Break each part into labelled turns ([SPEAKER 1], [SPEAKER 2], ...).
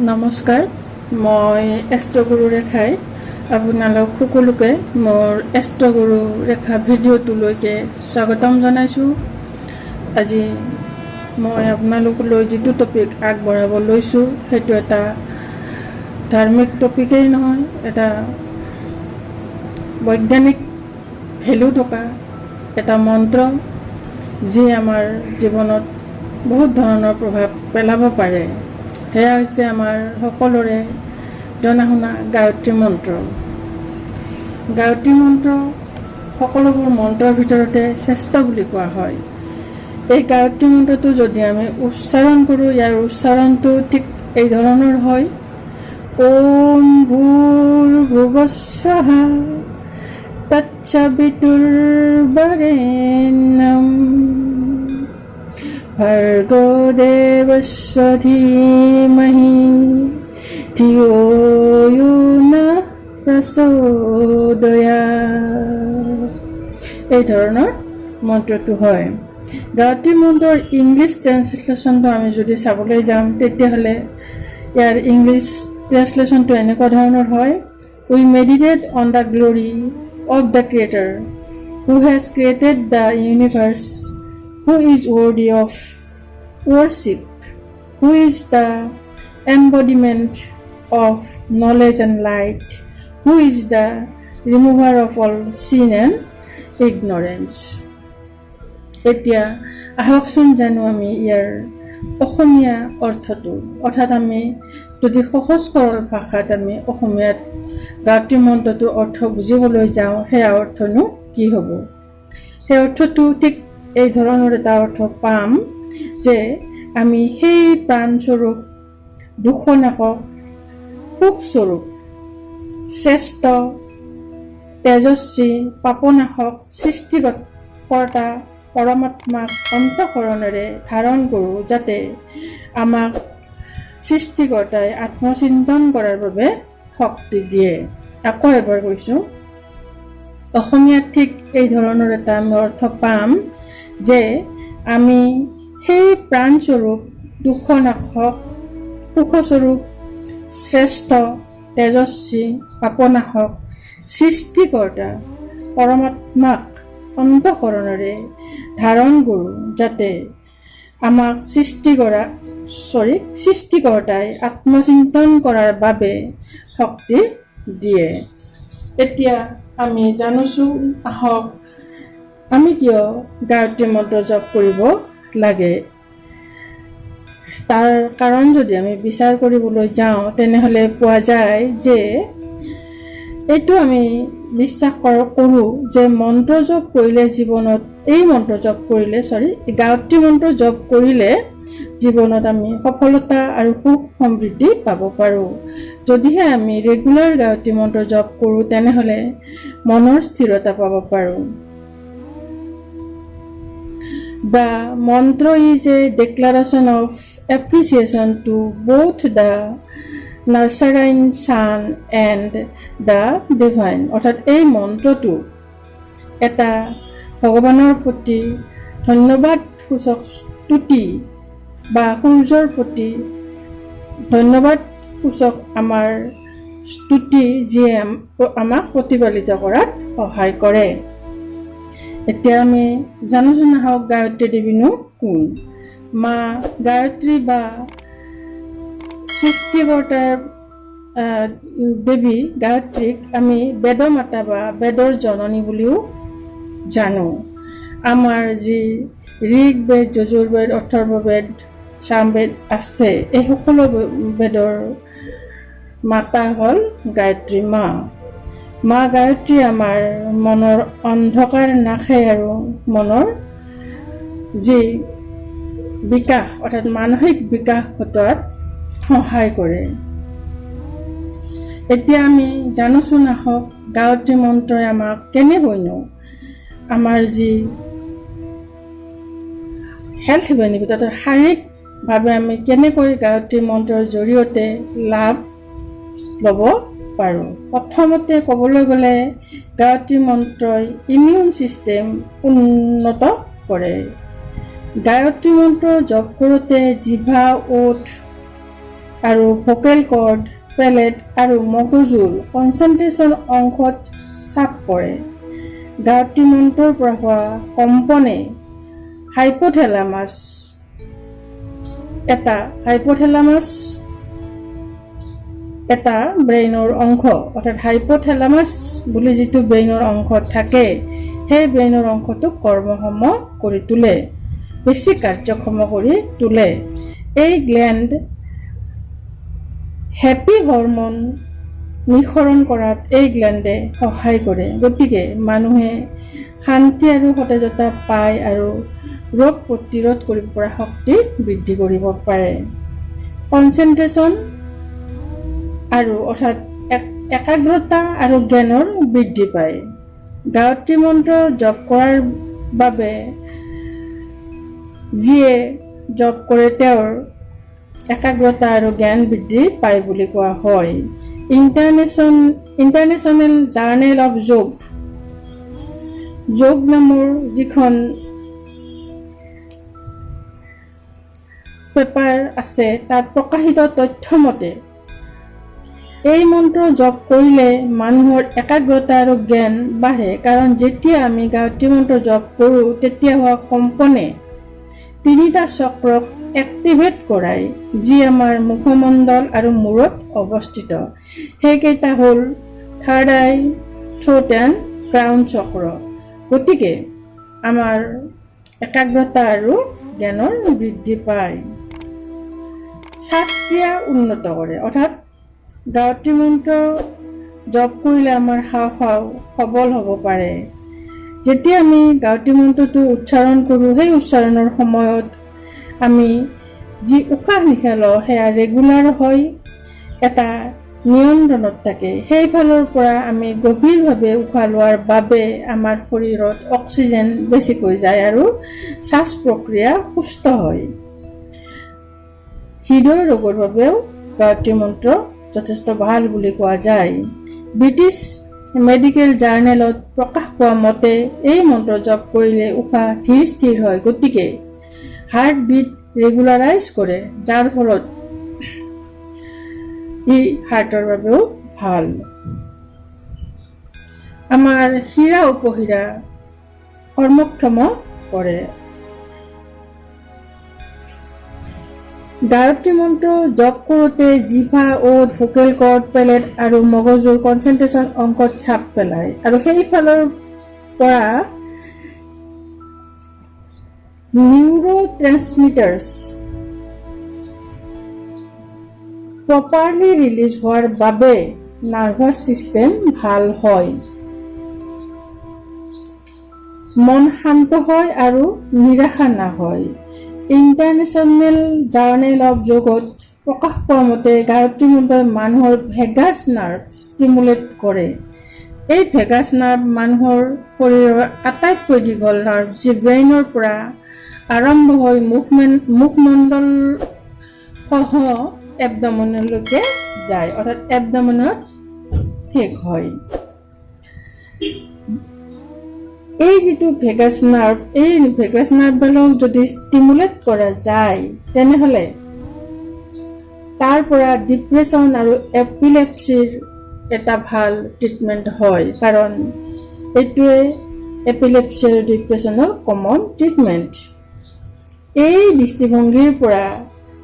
[SPEAKER 1] নমস্কাৰ, মই এষ্ট্ৰগুৰু ৰেখাই আপোনালোক সকলোকে মোৰ এষ্ট্ৰগুৰু ৰেখা ভিডিঅ'টোলৈকে স্বাগতম জনাইছোঁ। আজি মই আপোনালোকলৈ যিটো টপিক আগবঢ়াব লৈছোঁ সেইটো এটা ধাৰ্মিক টপিকেই নহয়, এটা বৈজ্ঞানিক ভেলু থকা এটা মন্ত্ৰ, যি আমাৰ জীৱনত বহুত ধৰণৰ প্ৰভাৱ পেলাব পাৰে। সেয়া হৈছে আমাৰ সকলোৰে জনা শুনা গায়ত্ৰী মন্ত্ৰ। গায়ত্ৰী মন্ত্ৰ সকলোবোৰ মন্ত্ৰৰ ভিতৰতে শ্ৰেষ্ঠ বুলি কোৱা হয়। এই গায়ত্ৰী মন্ত্ৰটো যদি আমি উচ্চাৰণ কৰোঁ, ইয়াৰ উচ্চাৰণটো ঠিক এই ধৰণৰ হয়: ওম ভূৰ্ভুবস্বঃ তৎসবিতুৰ্বৰেণ্যম ভৰ্গো দেবস্য ধীমহি ধিয়ো য়ো নঃ প্ৰচোদয়াৎ। এই ধৰণৰ মন্ত্ৰটো হয়। গায়ত্ৰী মন্ত্ৰৰ ইংলিছ ট্ৰেন্সলেশ্যনটো আমি যদি চাবলৈ যাম, তেতিয়াহ'লে ইয়াৰ ইংলিছ ট্ৰেন্সলেশ্যনটো এনেকুৱা ধৰণৰ হয়: we meditate on the glory of the creator who has created the universe, who is worthy of worship, who is the embodiment of knowledge and light, who is the remover of all sin and ignorance. এতিয়া আহকচোন জানো আমি ইয়াৰ অসমীয়া অৰ্থটো, অৰ্থাৎ আমি যদি সহজ সৰল ভাষাত আমি অসমীয়াত গায়ত্ৰী মন্ত্ৰটোৰ অৰ্থ বুজিবলৈ যাওঁ, সেয়া অৰ্থনো কি হ'ব? সেই অৰ্থটো ঠিক এই ধৰণৰ এটা অৰ্থ পাম যে আমি সেই প্ৰাণস্বৰূপ, দুখনাকক, সুখস্বৰূপ, শ্ৰেষ্ঠ, তেজস্বী, পাপনাশক, সৃষ্টিকৰ্তা পৰমাত্মাক অন্তঃকৰণেৰে ধাৰণ কৰোঁ, যাতে আমাক সৃষ্টিকৰ্তাই আত্মচিন্তন কৰাৰ বাবে শক্তি দিয়ে। আকৌ এবাৰ কৈছোঁ, অসমীয়াত ঠিক এই ধৰণৰ এটা আমি অৰ্থ পাম যে আমি সেই প্ৰাণস্বৰূপ, দুখনাশক, সুখস্বৰূপ, শ্ৰেষ্ঠ, তেজস্বী, পাপনাশক, সৃষ্টিকৰ্তা পৰমাত্মাক অন্তঃকৰণেৰে ধাৰণ কৰোঁ, যাতে আমাক সৃষ্টিকৰ্তাই আত্মচিন্তন কৰাৰ বাবে শক্তি দিয়ে। এতিয়া আমি জানোচোন, আহক আমি কিয় গায়ত্ৰী মন্ত্ৰ জপ কৰিব লাগে। তাৰ কাৰণ যদি আমি বিচাৰ কৰিবলৈ যাওঁ, তেনেহ'লে পোৱা যায় যে এইটো আমি বিশ্বাস কৰোঁ যে মন্ত্ৰ জপ কৰিলে জীৱনত, গায়ত্ৰী মন্ত্ৰ জপ কৰিলে জীৱনত আমি সফলতা আৰু সুখ সমৃদ্ধি পাব পাৰোঁ। যদিহে আমি ৰেগুলাৰ গায়ত্ৰী মন্ত্ৰ জপ কৰোঁ, তেনেহ'লে মনৰ স্থিৰতা পাব পাৰোঁ। The mantra is a declaration of appreciation to both the nurturing sun and the divine. অৰ্থাৎ এই মন্ত্ৰটো এটা ভগৱানৰ প্ৰতি ধন্যবাদ সূচক স্তুতি বা সূৰ্যৰ প্ৰতি ধন্যবাদ সূচক আমাৰ স্তুতি, যিয়ে আমাক প্ৰতিপালিত কৰাত সহায় কৰে। এতিয়া আমি জানোচোন, আহক গায়ত্ৰী দেৱীনো কোন? মা গায়ত্ৰী বা সৃষ্টিকৰ্তাৰ দেৱী গায়ত্ৰীক আমি বেদমাতা বা বেদৰ জননী বুলিও জানো। আমাৰ যি ঋগ্বেদ, যজুৰ্বেদ, অথৰ্ববেদ, সামবেদ আছে, এই সকলো বেদৰ মাতা হ'ল গায়ত্ৰী মা। মা গায়ত্ৰী আমাৰ মনৰ অন্ধকাৰ নাশে আৰু মনৰ যি বিকাশ, অৰ্থাৎ মানসিক বিকাশ ঘটোৱাত সহায় কৰে। এতিয়া আমি জানোচোন, আহক গায়ত্ৰী মন্ত্ৰই আমাক কেনেকৈনো আমাৰ যি হেল্থ বেনিফিট, অৰ্থাৎ শাৰীৰিকভাৱে আমি কেনেকৈ গায়ত্ৰী মন্ত্ৰৰ জৰিয়তে লাভ ল'ব পাৰোঁ। প্ৰথমতে ক'বলৈ গ'লে গায়ত্ৰী মন্ত্ৰই ইমিউন ছিষ্টেম উন্নত কৰে। গায়ত্ৰী মন্ত্ৰ জপ কৰোঁতে জিভা, ওঠ আৰু ভোকেল কৰ্ড, পেলেট আৰু মগজুৰ কনচেন্ট্ৰেশ্যন অংশত চাপ পৰে। গায়ত্ৰী মন্ত্ৰৰ পৰা হোৱা কম্পনে হাইপোথেলামাছ এটা ব্ৰেইনৰ অংশ, অৰ্থাৎ হাইপোথেলামাছ বুলি যিটো ব্ৰেইনৰ অংশ থাকে, সেই ব্ৰেইনৰ অংশটোক কৰ্মক্ষম কৰি তোলে, বেছি কাৰ্যক্ষম কৰি তোলে। এই গ্লেণ্ড হেপী হৰমন নিঃসৰণ কৰাত এই গ্লেণ্ডে সহায় কৰে। গতিকে মানুহে শান্তি আৰু সতেজতা পায় আৰু ৰোগ প্ৰতিৰোধ কৰিব পৰা শক্তি বৃদ্ধি কৰিব পাৰে। কনচেন্ট্ৰেশ্যন আৰু অৰ্থাৎ একাগ্ৰতা আৰু জ্ঞানৰ বৃদ্ধি পায়। গায়ত্ৰী মন্ত্ৰ জপ কৰাৰ বাবে যিয়ে জপ কৰে তেওঁৰ একাগ্ৰতা আৰু জ্ঞান বৃদ্ধি পায় বুলি কোৱা হয়। ইণ্টাৰনেশ্যনেল জাৰ্নেল অফ যোগ নামৰ যিখন পেপাৰ আছে, তাত প্ৰকাশিত তথ্য মতে এই মন্ত্ৰ জপ কৰিলে মানুহৰ একাগ্ৰতা আৰু জ্ঞান বাঢ়ে, কাৰণ যেতিয়া আমি গায়ত্ৰী মন্ত্ৰ জপ কৰোঁ তেতিয়া হোৱা কম্পনে 3টা চক্ৰক এক্টিভেট কৰায়, যি আমাৰ মুখমণ্ডল আৰু মূৰত অৱস্থিত। সেইকেইটা হ'ল third I, throat and crown চক্ৰ। গতিকে আমাৰ একাগ্ৰতা আৰু জ্ঞানৰ বৃদ্ধি পায়। শ্বাস-ক্ৰিয়া উন্নত কৰে, অৰ্থাৎ গায়ত্ৰী মন্ত্ৰ জপ কৰিলে আমাৰ হাওঁফাওঁ সবল হ'ব পাৰে। যেতিয়া আমি গায়ত্ৰী মন্ত্ৰটো উচ্চাৰণ কৰোঁ, সেই উচ্চাৰণৰ সময়ত আমি যি উশাহ নিশাহ লওঁ সেয়া ৰেগুলাৰ হয়, এটা নিয়ন্ত্ৰণত থাকে। সেইফালৰ পৰা আমি গভীৰভাৱে উশাহ লোৱাৰ বাবে আমাৰ শৰীৰত অক্সিজেন বেছিকৈ যায় আৰু শ্বাস প্ৰক্ৰিয়া সুস্থ হয়। হৃদয় ৰোগৰ বাবেও গায়ত্ৰী মন্ত্ৰ যথেষ্ট ভাল বুলি কোৱা যায়। ব্ৰিটিছ মেডিকেল জাৰ্নেলত প্ৰকাশ পোৱা মতে এই মন্ত্ৰ জপ কৰিলে উশাহ ধীৰ স্থিৰ হয়, গতিকে হাৰ্ট বিট ৰেগুলাৰাইজ কৰে, যাৰ ফলত ই হাৰ্টৰ বাবেও ভাল। আমাৰ শিৰা উপশিৰা কৰ্মক্ষম কৰে। গায়ত্ৰী মন্ত্ৰ জপ কৰোঁতে জিভা, ওঁঠ, ভোকেল কৰ্ড, পেলেট আৰু মগজুৰ কনচেন্ট্ৰেশ্যন অংশত চাপ পেলায় আৰু সেইফালৰ পৰা নিউৰোট্ৰেন্সমিটাৰ্ছ প্ৰপাৰলি ৰিলিজ হোৱাৰ বাবে নাৰ্ভাছ ছিষ্টেম ভাল হয়, মন শান্ত হয় আৰু নিৰাশা নহয়। ইণ্টাৰনেশ্যনেল জাৰ্নেল অফ যোগত প্ৰকাশ পোৱা মতে গায়ত্ৰী মন্ত্ৰই মানুহৰ ভেগাছ নাৰ্ভ ষ্টিমুলেট কৰে। এই ভেগাছ নাৰ্ভ মানুহৰ শৰীৰৰ আটাইতকৈ দীঘল নাৰ্ভ, যি ব্ৰেইনৰ পৰা আৰম্ভ হৈ মুখমণ্ডল সহ এবডমেনলৈকে যায়, অৰ্থাৎ এবডমেনত শেষ হয়। এই যিটো ভেগাছ নাৰ্ভ, এই ভেগাছ নাৰ্ভবিলাক যদি ষ্টিমুলেট কৰা যায় তেনেহ'লে তাৰ পৰা ডিপ্ৰেশ্যন আৰু এপিলেপচিৰ এটা ভাল ট্ৰিটমেণ্ট হয়, কাৰণ এইটোৱে এপিলেপচি আৰু ডিপ্ৰেশ্যনৰ কমন ট্ৰিটমেণ্ট। এই দৃষ্টিভংগীৰ পৰা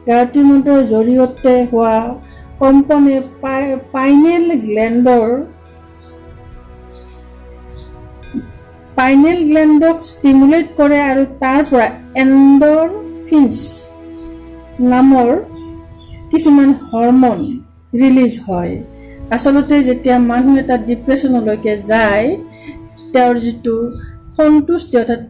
[SPEAKER 1] গায়ত্ৰী মন্ত্ৰৰ জৰিয়তে হোৱা কম্পনে পাইনেল গ্লেণ্ডক ষ্টিমুলেট কৰে আৰু তাৰ পৰা এণ্ডৰফিনছ নামৰ কিছুমান হৰমন ৰিলিজ হয়। আচলতে যেতিয়া মানুহ এটা ডিপ্ৰেশ্যনলৈকে যায়, তেওঁৰ যিটো সন্তুষ্টি অৰ্থাৎ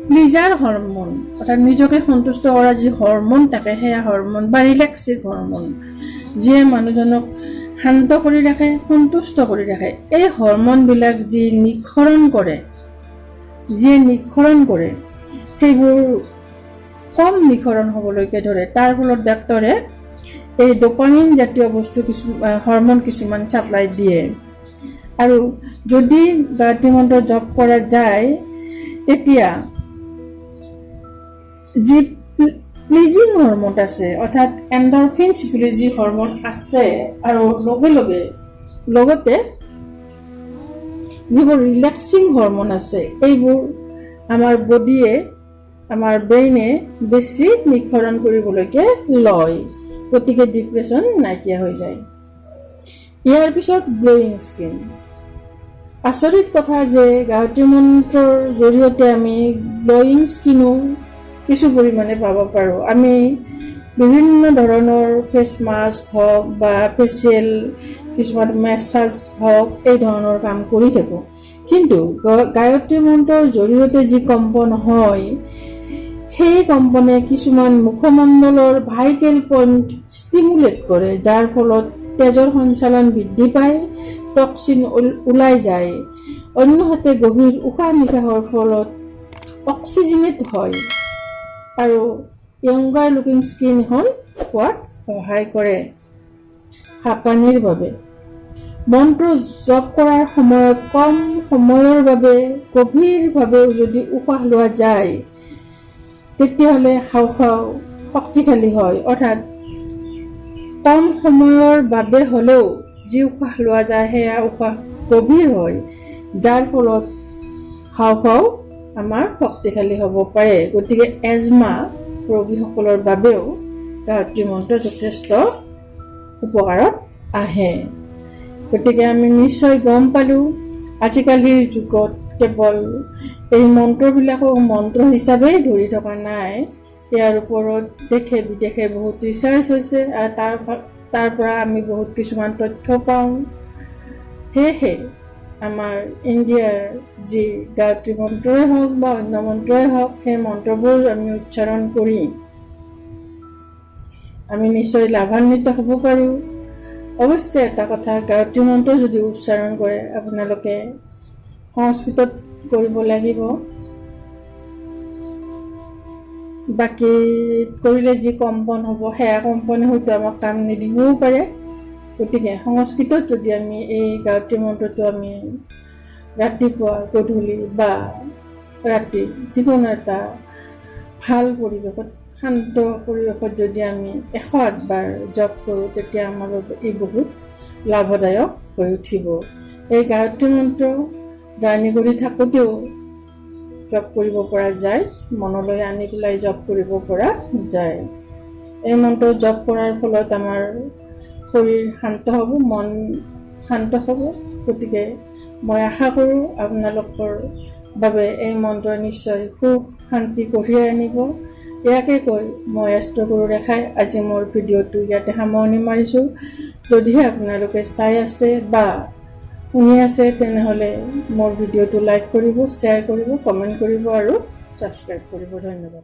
[SPEAKER 1] প্লিজাৰ হৰমন, অৰ্থাৎ নিজকে সন্তুষ্ট কৰা যি হৰমন থাকে, সেয়া হৰমন বা ৰিলেক্সিং হৰমন, যিয়ে মানুহজনক শান্ত কৰি ৰাখে, সন্তুষ্ট কৰি ৰাখে। এই হৰমনবিলাক যিয়ে নিঃসৰণ কৰে সেইবোৰ কম নিঃসৰণ হ'বলৈকে ধৰে। তাৰ ফলত ডাক্তৰে এই ডোপামিন জাতীয় বস্তু হৰমন কিছুমান ছাপ্লাই দিয়ে। আৰু যদি গায়ত্ৰী মন্ত্ৰ জপ কৰা যায় তেতিয়া যি প্লিজিং হৰম'ন আছে, অৰ্থাৎ এণ্ডৰফিনছ বুলি যি হৰম'ন আছে, আৰু লগতে যিবোৰ ৰিলেক্সিং হৰম'ন আছে, এইবোৰ আমাৰ বডিয়ে, আমাৰ ব্ৰেইনে বেছি নিঃসৰণ কৰিবলৈকে লয়, গতিকে ডিপ্ৰেশ্যন নাইকিয়া হৈ যায়। ইয়াৰ পিছত গ্ল'য়িং স্কিন। আচৰিত কথা যে গায়ত্ৰী মন্ত্ৰৰ জৰিয়তে আমি গ্ল'য়িং স্কিনো কিছু পৰিমাণে পাব পাৰোঁ। আমি বিভিন্ন ধৰণৰ ফেচ মাস্ক হওক বা ফেচিয়েল কিছুমান মেছাজ হওক, এই ধৰণৰ কাম কৰি থাকোঁ, কিন্তু গায়ত্ৰী মন্ত্ৰৰ জৰিয়তে যি কম্পন হয়, সেই কম্পনে কিছুমান মুখমণ্ডলৰ ভাইটেল পইণ্ট ষ্টিমুলেট কৰে, যাৰ ফলত তেজৰ সঞ্চালন বৃদ্ধি পায়, টক্সিন ওলাই যায়। অন্যহাতে গভীৰ উশাহ নিশাহৰ ফলত অক্সিজেনেট হয় আৰু য়ংগাৰ লুকিং স্কিন এখন হোৱাত সহায় কৰে। হাঁপানিৰ বাবে মন্ত্ৰ জপ কৰাৰ সময়ত কম সময়ৰ বাবে গভীৰভাৱে যদি উশাহ লোৱা যায়, তেতিয়াহ'লে হাওঁফাওঁ শক্তিশালী হয়, অৰ্থাৎ কম সময়ৰ বাবে হ'লেও যি উশাহ লোৱা যায় সেয়া উশাহ গভীৰ হয়, যাৰ ফলত হাওঁফাওঁ আমাৰ শক্তিশালী হ'ব পাৰে। গতিকে এজমা ৰোগীসকলৰ বাবেও গায়ত্ৰী মন্ত্ৰ যথেষ্ট উপকাৰত আহে। গতিকে আমি নিশ্চয় গম পালোঁ, আজিকালিৰ যুগত কেৱল এই মন্ত্ৰবিলাকক মন্ত্ৰ হিচাপেই ধৰি থকা নাই, ইয়াৰ ওপৰত দেশে বিদেশে বহুত ৰিচাৰ্চ হৈছে আৰু তাৰ পৰা আমি বহুত কিছুমান তথ্য পাওঁ। সেয়েহে আমাৰ ইণ্ডিয়াৰ যি গায়ত্ৰী মন্ত্ৰই হওক বা অন্য মন্ত্ৰই হওক, সেই মন্ত্ৰবোৰ আমি উচ্চাৰণ কৰি আমি নিশ্চয় লাভান্বিত হ'ব পাৰোঁ। অৱশ্যে এটা কথা, গায়ত্ৰী মন্ত্ৰ যদি উচ্চাৰণ কৰে আপোনালোকে সংস্কৃতত কৰিব লাগিব, বাকী কৰিলে যি কম্পন হ'ব সেয়া কম্পনে হয়তো আমাক কাম নিদিবও পাৰে। গতিকে সংস্কৃতত যদি আমি এই গায়ত্ৰী মন্ত্ৰটো আমি ৰাতিপুৱা গধূলি বা ৰাতি যিকোনো এটা ভাল পৰিৱেশত, শান্ত পৰিৱেশত যদি আমি 108 বাৰ জপ কৰোঁ, তেতিয়া আমাৰ বাবে ই বহুত লাভদায়ক হৈ উঠিব। এই গায়ত্ৰী মন্ত্ৰ জাৰ্ণি কৰি থাকোঁতেও জপ কৰিব পৰা যায়, মনলৈ আনি পেলাই জপ কৰিব পৰা যায়। এই মন্ত্ৰ জপ কৰাৰ ফলত আমাৰ শৰীৰ শান্ত হ'ব, মন শান্ত হ'ব। গতিকে মই আশা কৰোঁ আপোনালোকৰ বাবে এই মন্ত্ৰ নিশ্চয় সুখ শান্তি কঢ়িয়াই আনিব। ইয়াকে কৈ মই এষ্ট্ৰগুৰু ৰেখাই আজি মোৰ ভিডিঅ'টো ইয়াতে সামৰণি মাৰিছোঁ। যদিহে আপোনালোকে চাই আছে বা শুনি আছে, তেনেহ'লে মোৰ ভিডিঅ'টো লাইক কৰিব, শ্বেয়াৰ কৰিব, কমেণ্ট কৰিব আৰু ছাবস্ক্ৰাইব কৰিব। ধন্যবাদ।